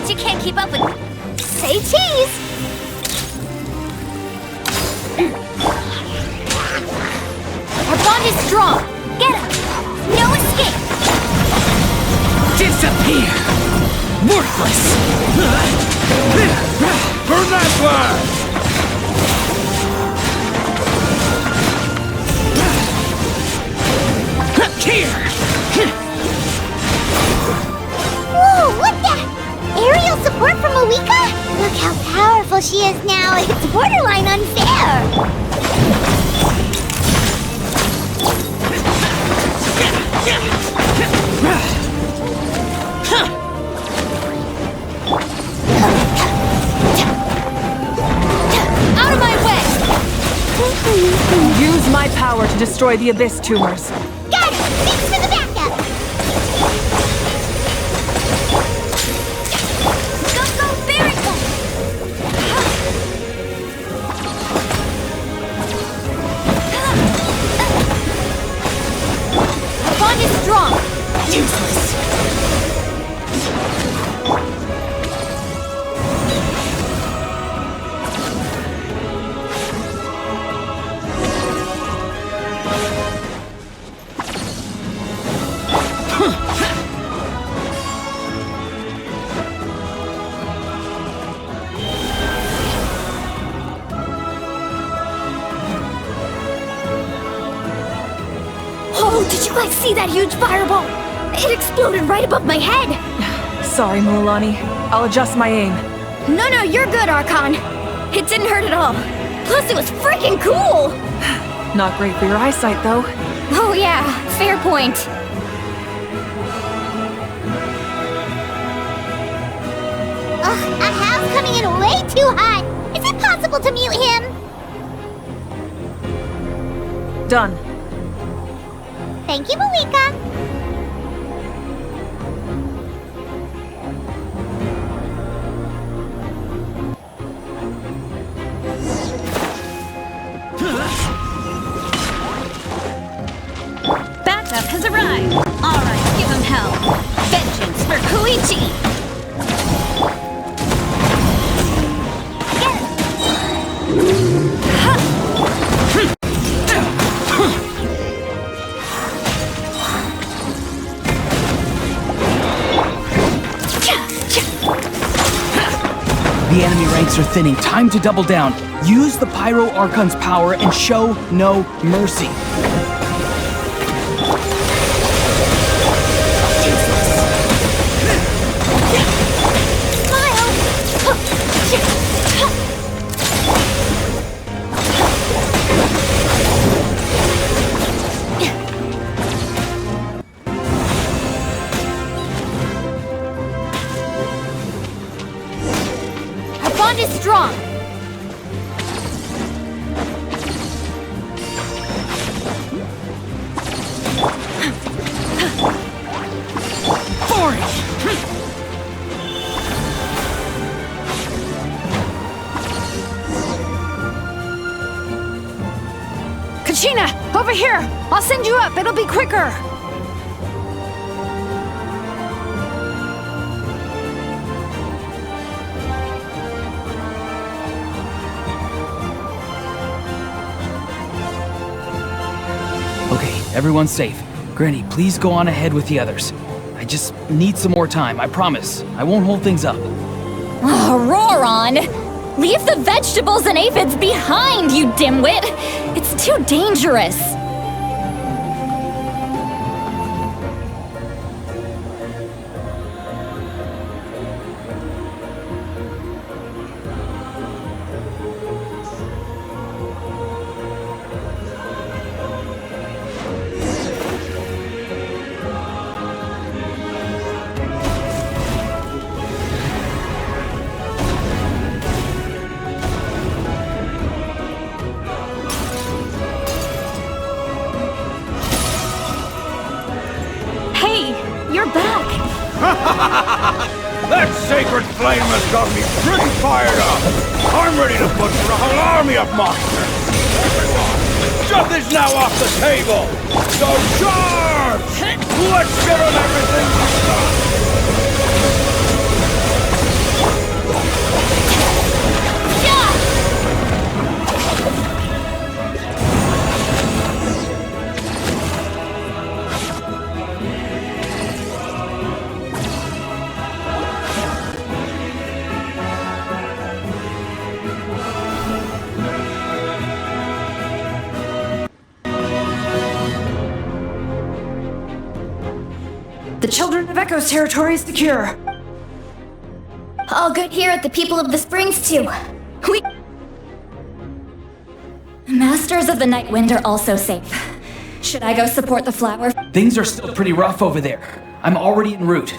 Bet you can't keep up with... Say cheese! Our bond is strong! Get him! No escape! Disappear! Worthless! Burn that blast! Here! Whoa, what the? Aerial support from Awika? Look how powerful she is now. It's borderline unfair. Out of my way! Use my power to destroy the Abyss tumors. Got it! Thanks for the backup! Go, go, very go! Our bond is strong! Useless! Oh, did you guys see that huge fireball? It exploded right above my head! Sorry, Mualani. I'll adjust my aim. No, you're good, Archon. It didn't hurt at all. Plus, it was freaking cool! Not great for your eyesight, though. Oh yeah, fair point. Ugh, a house coming in way too hot! Is it possible to mute him? Done. Thank you, Malika. Backup has arrived. All right, give him hell. Vengeance for Koichi. The enemy ranks are thinning. Time to double down. Use the Pyro Archon's power and show no mercy. Our bond is strong. Kachina, over here! I'll send you up. It'll be quicker. Okay, everyone's safe. Granny, please go on ahead with the others. I just need some more time, I promise. I won't hold things up. Oh, Roron! Leave the vegetables and aphids behind, you dimwit! It's too dangerous! You're back! That sacred flame has got me pretty fired up. I'm ready to butcher a whole army of monsters. Everyone, stuff is now off the table. So charge! Let's give them everything we've got. Children of Echo's territory is secure. All good here at the People of the Springs, too. We... Masters of the Night Wind are also safe. Should I go support the flower? Things are still pretty rough over there. I'm already en route.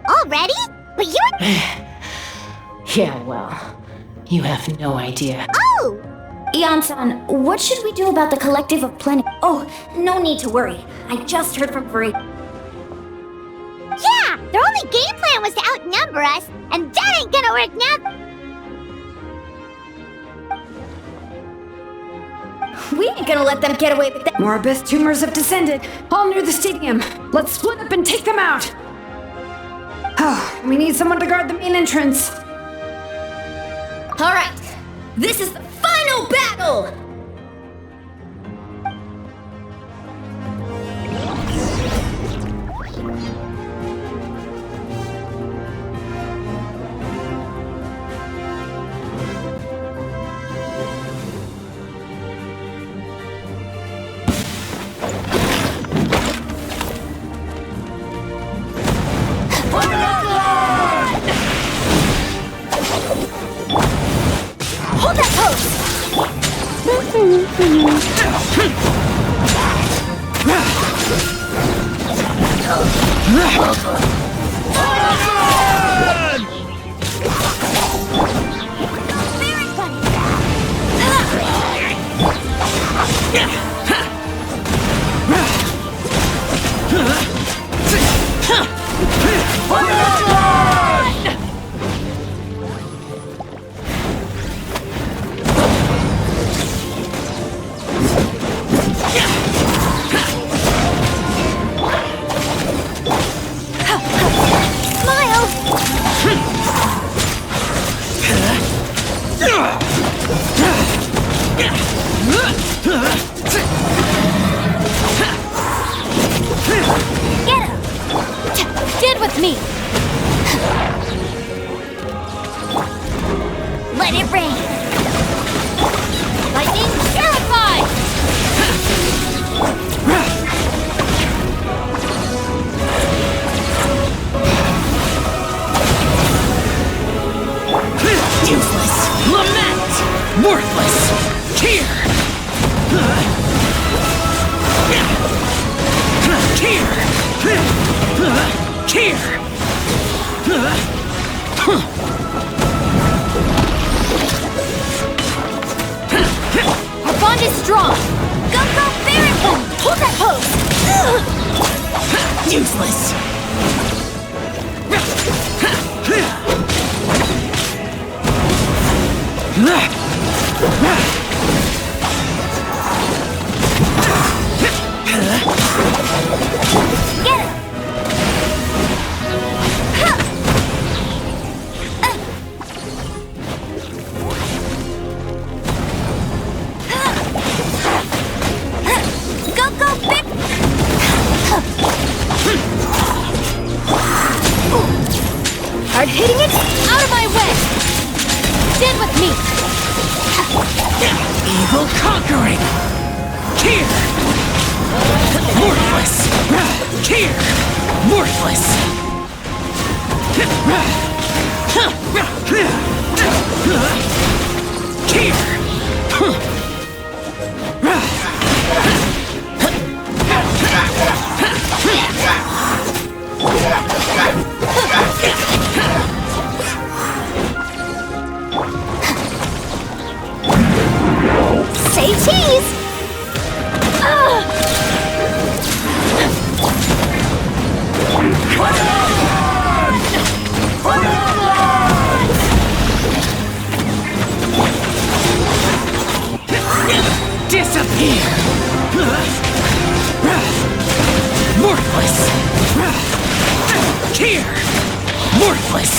Already? But you're... Yeah, well, you have no idea. Oh! Ian-san, what should we do about the Collective of Plenty? Oh, no need to worry. I just heard from Free. Yeah! Their only game plan was to outnumber us, and that ain't gonna work now. We ain't gonna let them get away with that. More abyss tumors have descended, all near the stadium. Let's split up and take them out. Oh, we need someone to guard the main entrance. All right, this is the final battle! Hold that Stand with me! Let it rain! Lightning terrified! Useless! Lament! Worthless! Here! Here! Our bond is strong! Go, Barrington! Hold that pose! Useless! Get him! Go, big! Hard hitting it? Out of my way! Stand with me! Evil conquering! Here! Worthless! Here! Worthless! Say cheese! Disappear! Worthless! Here! Worthless!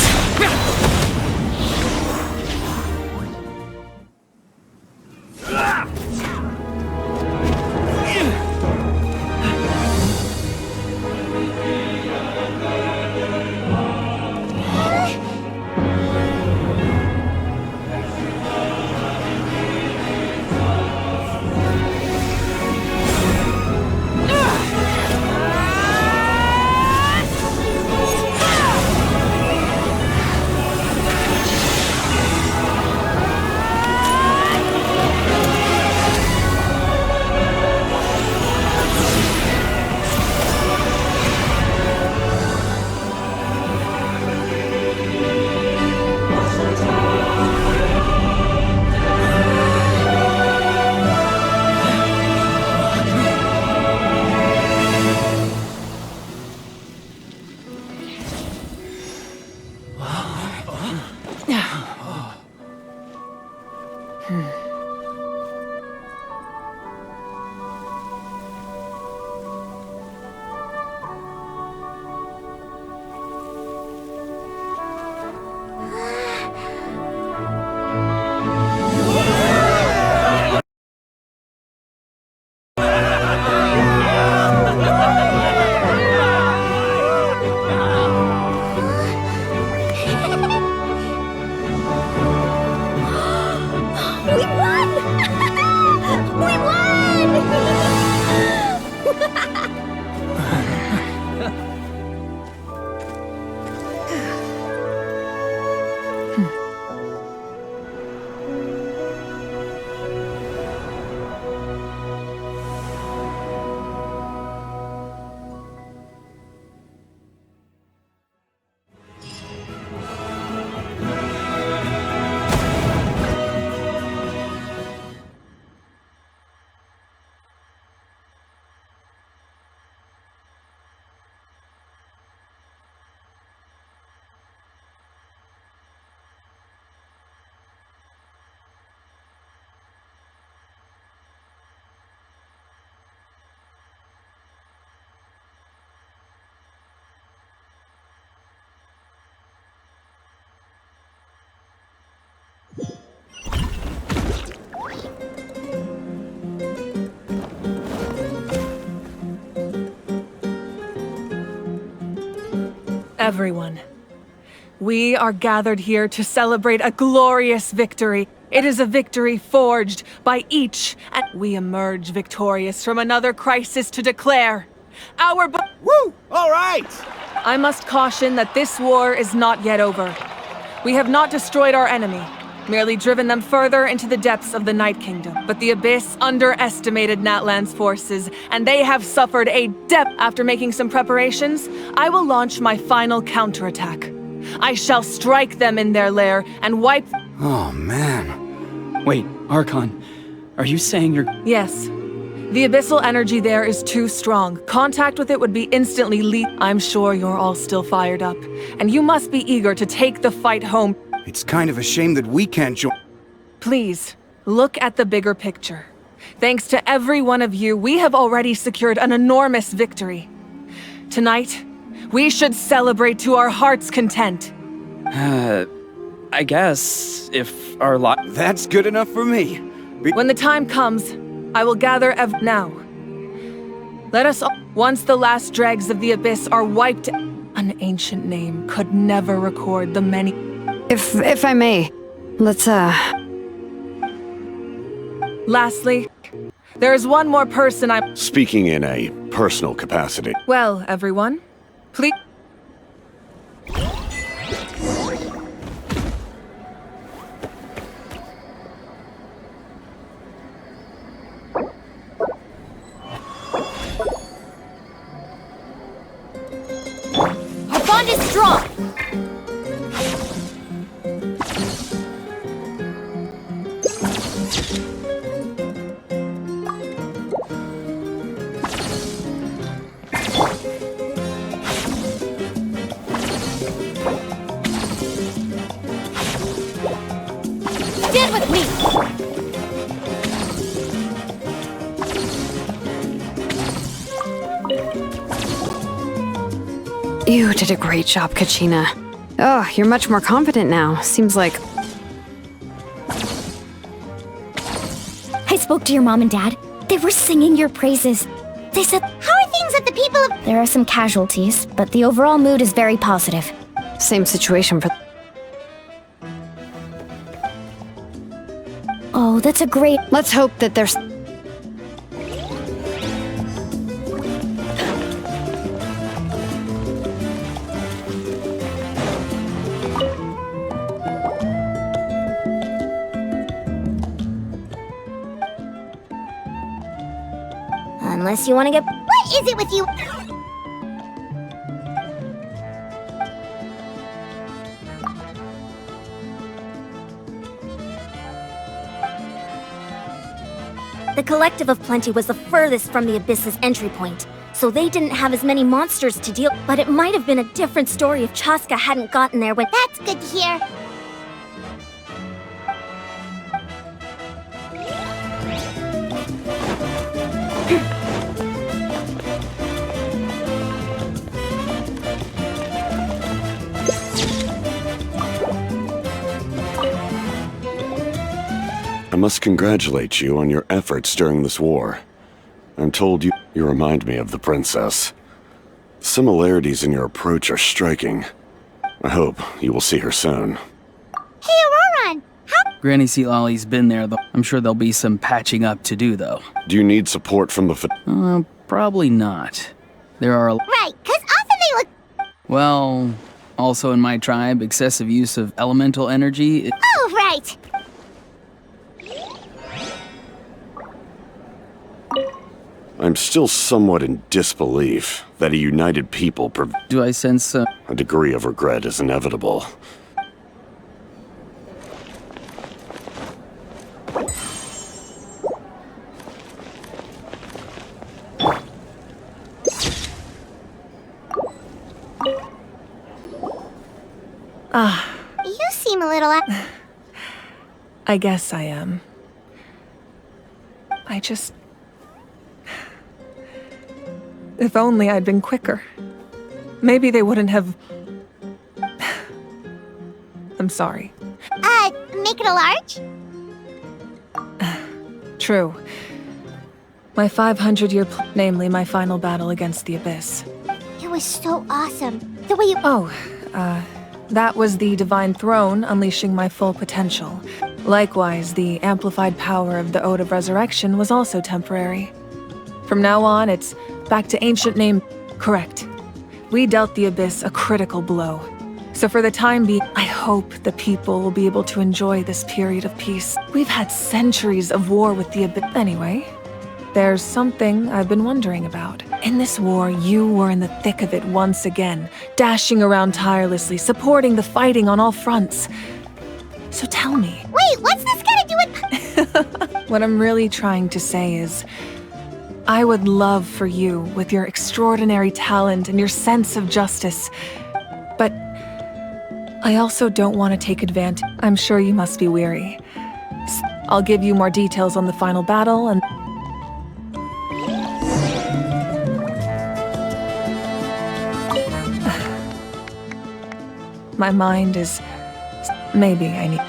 Everyone, we are gathered here to celebrate a glorious victory. It is a victory forged by each, and we emerge victorious from another crisis to declare our Woo! All right! I must caution that this war is not yet over. We have not destroyed our enemy, merely driven them further into the depths of the Night Kingdom. But the Abyss underestimated NATLAN's forces, and they have suffered a depth. After making some preparations, I will launch my final counterattack. I shall strike them in their lair and wipe... Oh, man. Wait, Archon, are you saying you're... Yes. The abyssal energy there is too strong. Contact with it would be instantly lethal. I'm sure you're all still fired up, and you must be eager to take the fight home. It's kind of a shame that we can't join. Please, look at the bigger picture. Thanks to every one of you, we have already secured an enormous victory. Tonight, we should celebrate to our heart's content. I guess, if our lot... That's good enough for me. When the time comes, I will gather now. Let us all, once the last dregs of the abyss are wiped, an ancient name could never record the many... If I may, let's, Lastly, there is one more person I'm... Speaking in a personal capacity. Well, everyone, please... Our bond is strong! Stand with me! You did a great job, Kachina. Oh, you're much more confident now. Seems like... I spoke to your mom and dad. They were singing your praises. They said, how are things at the people of... There are some casualties, but the overall mood is very positive. Same situation for... Oh, that's a great... Let's hope that there's... Unless you want to get... What is it with you? The Collective of Plenty was the furthest from the Abyss's entry point, so they didn't have as many monsters to deal. But it might have been a different story if Chaska hadn't gotten there when... That's good to hear. I must congratulate you on your efforts during this war. I'm told you remind me of the princess. Similarities in your approach are striking. I hope you will see her soon. Hey, Auroron! How... Granny Sealolly's been there, though. I'm sure there'll be some patching up to do, though. Do you need support from the Probably not. There are... Right, 'cause often they look... Well, also in my tribe, excessive use of elemental energy... Oh, right! I'm still somewhat in disbelief that a united people Do I sense... a degree of regret is inevitable. You seem a little... I guess I am. I just... If only I'd been quicker. Maybe they wouldn't have... I'm sorry. Make it a large? True. My 500-year namely my final battle against the Abyss. It was so awesome. The way you— Oh, that was the Divine Throne unleashing my full potential. Likewise, the amplified power of the Ode of Resurrection was also temporary. From now on, it's back to ancient name. Correct. We dealt the Abyss a critical blow. So for the time being, I hope the people will be able to enjoy this period of peace. We've had centuries of war with the Abyss. Anyway, there's something I've been wondering about. In this war, you were in the thick of it once again, dashing around tirelessly, supporting the fighting on all fronts. So tell me. Wait, what's this got to do with— What I'm really trying to say is, I would love for you, with your extraordinary talent and your sense of justice, but I also don't want to take advantage. I'm sure you must be weary. I'll give you more details on the final battle and... My mind is... Maybe I need...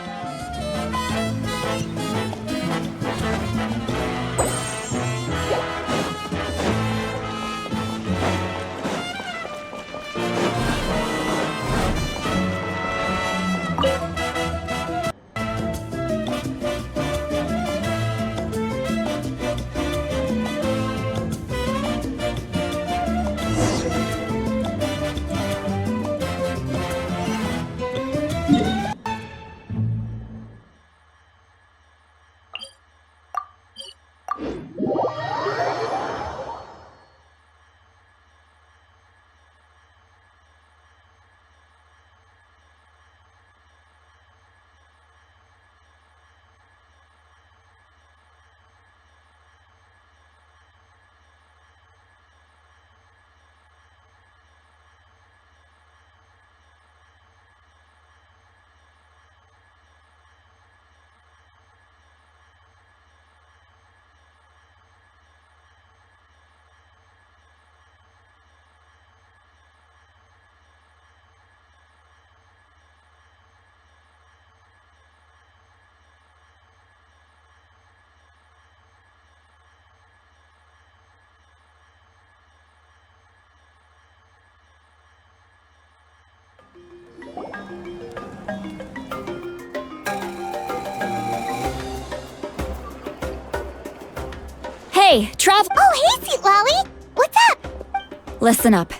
Hey, travel. Oh, hey, Sweet Lolly! What's up? Listen up.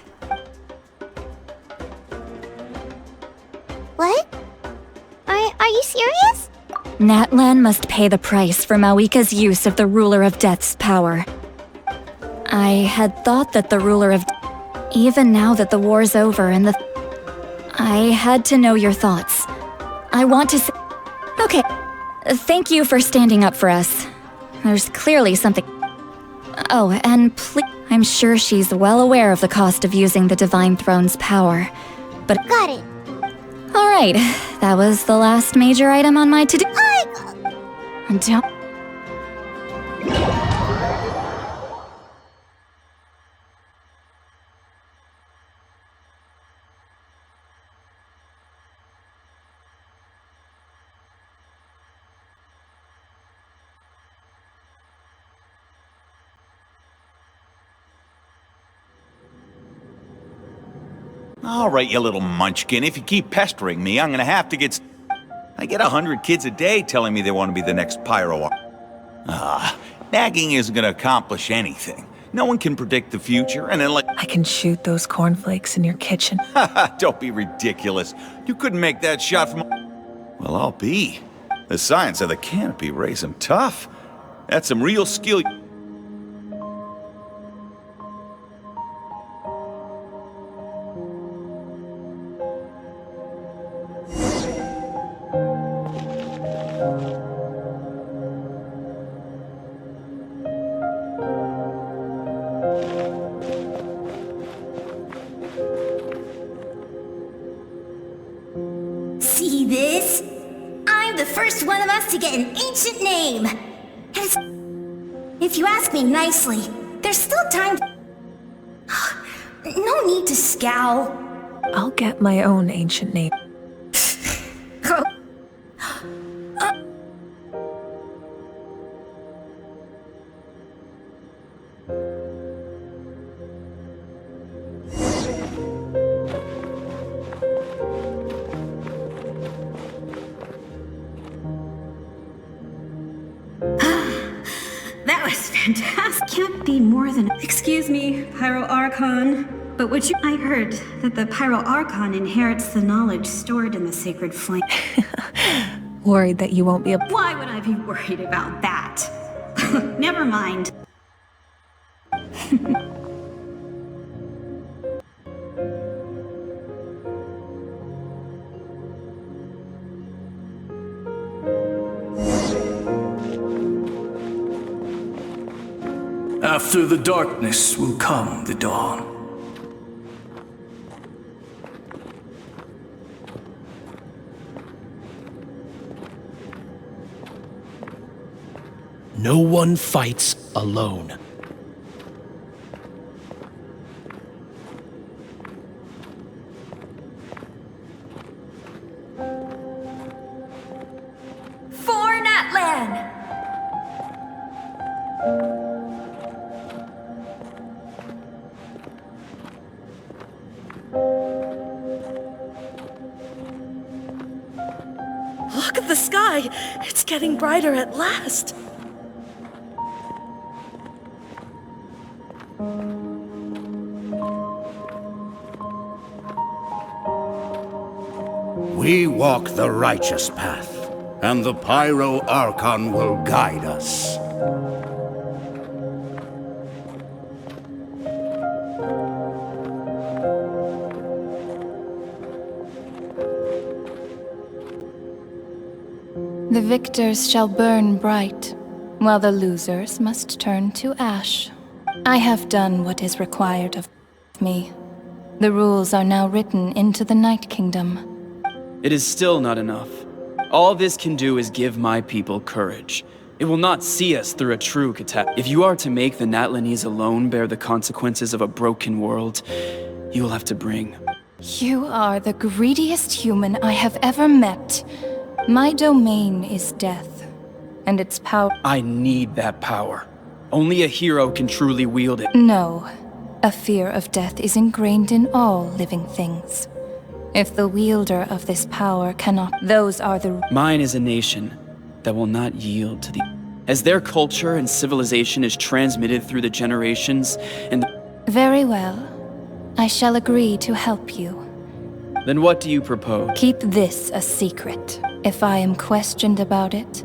What? Are you serious? NATLAN must pay the price for Mawika's use of the Ruler of Death's power. I had thought that the Ruler of... Even now that the war's over and the... I had to know your thoughts. I want to say... Okay. Thank you for standing up for us. There's clearly something... Oh, and please... I'm sure she's well aware of the cost of using the Divine Throne's power, but... Got it. Alright, that was the last major item on my to-do... Don't... All right, you little munchkin. If you keep pestering me, I'm gonna have to get... I get 100 kids a day telling me they want to be the next pyro. Nagging isn't gonna accomplish anything. No one can predict the future, and then I can shoot those cornflakes in your kitchen. Don't be ridiculous. You couldn't make that shot from... Well, I'll be. The science of the canopy rays them tough. That's some real skill. See this? I'm the first one of us to get an ancient name. If you ask me nicely, there's still time to... No need to scowl. I'll get my own ancient name. Task can't be more than... Excuse me, Pyro Archon. But I heard that the Pyro Archon inherits the knowledge stored in the sacred flame. Worried that you won't be able... Why would I be worried about that? Never mind. After the darkness will come the dawn. No one fights alone. For NATLAN! Look at the sky! It's getting brighter at last! We walk the righteous path, and the Pyro Archon will guide us. The victors shall burn bright, while the losers must turn to ash. I have done what is required of me. The rules are now written into the Night Kingdom. It is still not enough. All this can do is give my people courage. It will not see us through a true catastrophe. If you are to make the Natlanese alone bear the consequences of a broken world, you will have to bring... You are the greediest human I have ever met. My domain is death, and its power... I need that power. Only a hero can truly wield it. No. A fear of death is ingrained in all living things. If the wielder of this power cannot... Those are the... Mine is a nation that will not yield to the... As their culture and civilization is transmitted through the generations and... Very well. I shall agree to help you. Then what do you propose? Keep this a secret. If I am questioned about it,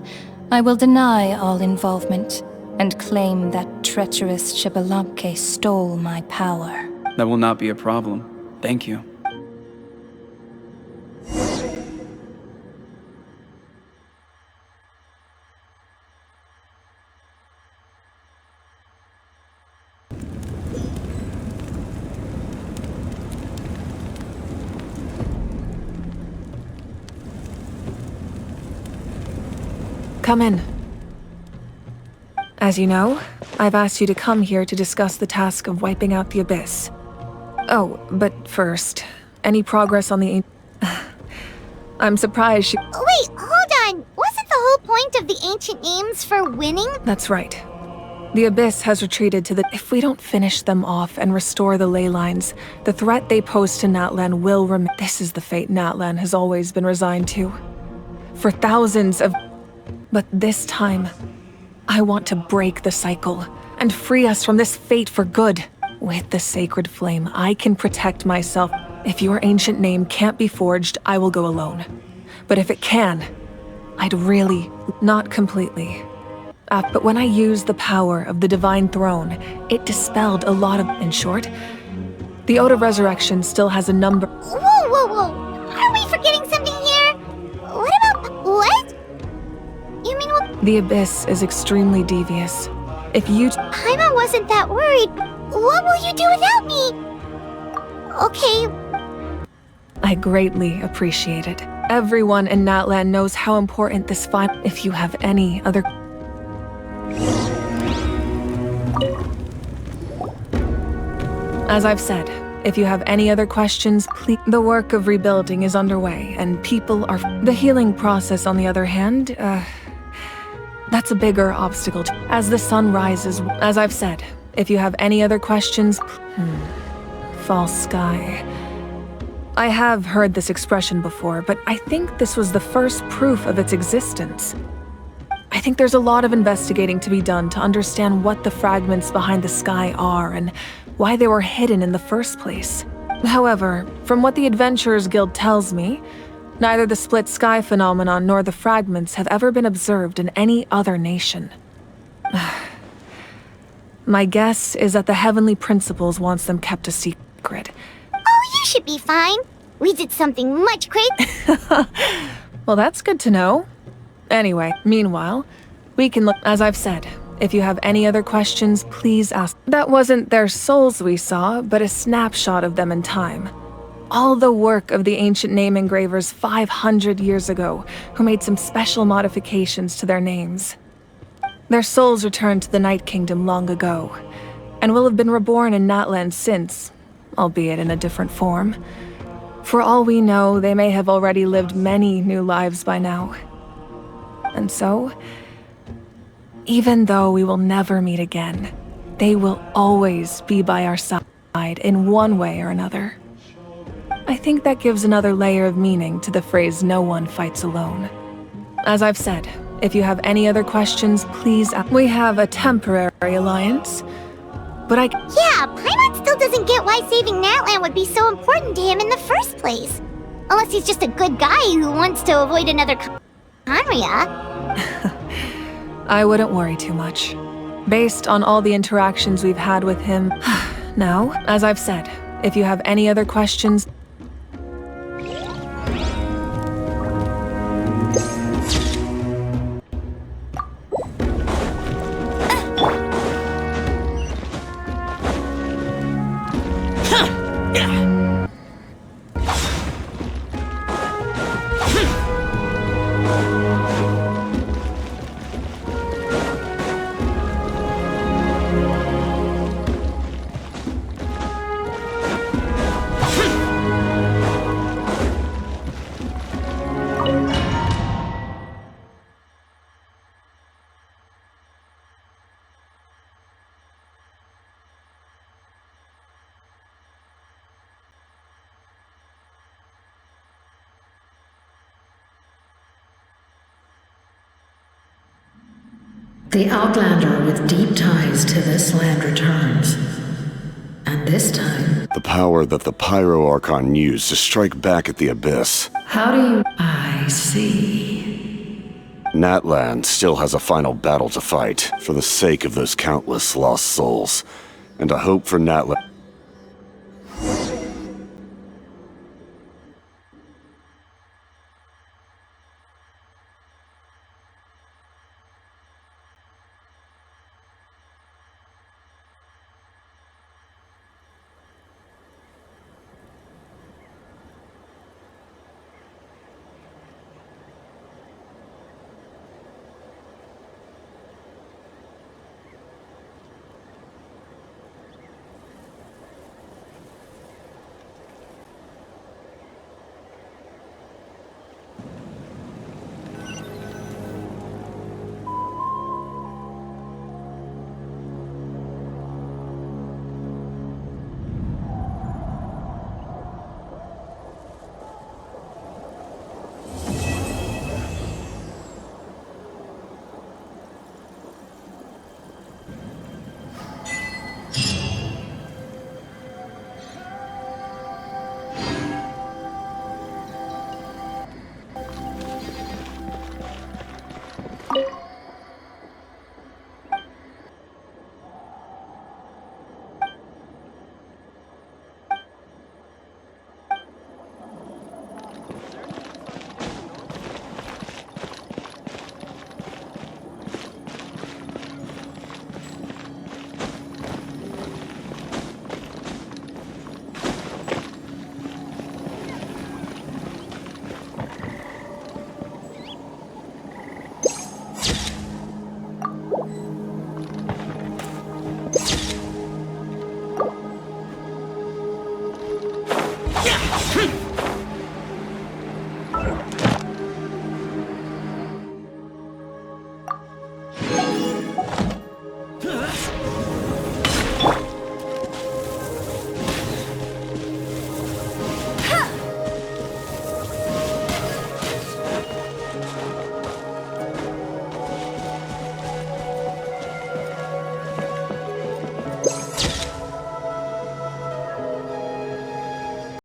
I will deny all involvement and claim that treacherous Shibalabke stole my power. That will not be a problem. Thank you. Come in. As you know, I've asked you to come here to discuss the task of wiping out the Abyss. Oh, but first, any progress on the... I'm surprised she... Wait, hold on! Wasn't the whole point of the ancient names for winning? That's right. The Abyss has retreated to the... If we don't finish them off and restore the ley lines, the threat they pose to NATLAN will remain... This is the fate NATLAN has always been resigned to. For thousands of... But this time, I want to break the cycle and free us from this fate for good. With the sacred flame, I can protect myself. If your ancient name can't be forged, I will go alone. But if it can, I'd really... Not completely. But when I used the power of the Divine Throne, it dispelled a lot of... In short, the Ode of Resurrection still has a number... Whoa, whoa, whoa! Are we forgetting something here? What about... What? You mean what? The Abyss is extremely devious. If you... Paimon wasn't that worried. What will you do without me? Okay. I greatly appreciate it. Everyone in NATLAN knows how important this fight... If you have any other... As I've said, if you have any other questions, please... The work of rebuilding is underway, and people are... The healing process, on the other hand, that's a bigger obstacle. As the sun rises, as I've said, if you have any other questions... False sky... I have heard this expression before, but I think this was the first proof of its existence. I think there's a lot of investigating to be done to understand what the fragments behind the sky are and why they were hidden in the first place. However, from what the Adventurers Guild tells me, neither the split sky phenomenon nor the fragments have ever been observed in any other nation. My guess is that the Heavenly Principles wants them kept a secret. Oh, you should be fine. We did something much crazy. Well, that's good to know. Anyway, meanwhile, we can look. As I've said, if you have any other questions, please ask. That wasn't their souls we saw, but a snapshot of them in time. All the work of the ancient name engravers 500 years ago, who made some special modifications to their names. Their souls returned to the Night Kingdom long ago, and will have been reborn in NATLAN since, albeit in a different form. For all we know, they may have already lived many new lives by now. And so, even though we will never meet again, they will always be by our side in one way or another. I think that gives another layer of meaning to the phrase, "no one fights alone." As I've said, if you have any other questions, please ask. We have a temporary alliance, but Yeah, Paimon still doesn't get why saving NATLAN would be so important to him in the first place. Unless he's just a good guy who wants to avoid another Conria. I wouldn't worry too much. Based on all the interactions we've had with him. Now, as I've said, if you have any other questions, The Outlander with deep ties to this land returns. And this time... The power that the Pyro Archon used to strike back at the Abyss. How do you... I see. NATLAN still has a final battle to fight, for the sake of those countless lost souls. And I hope for NATLAN...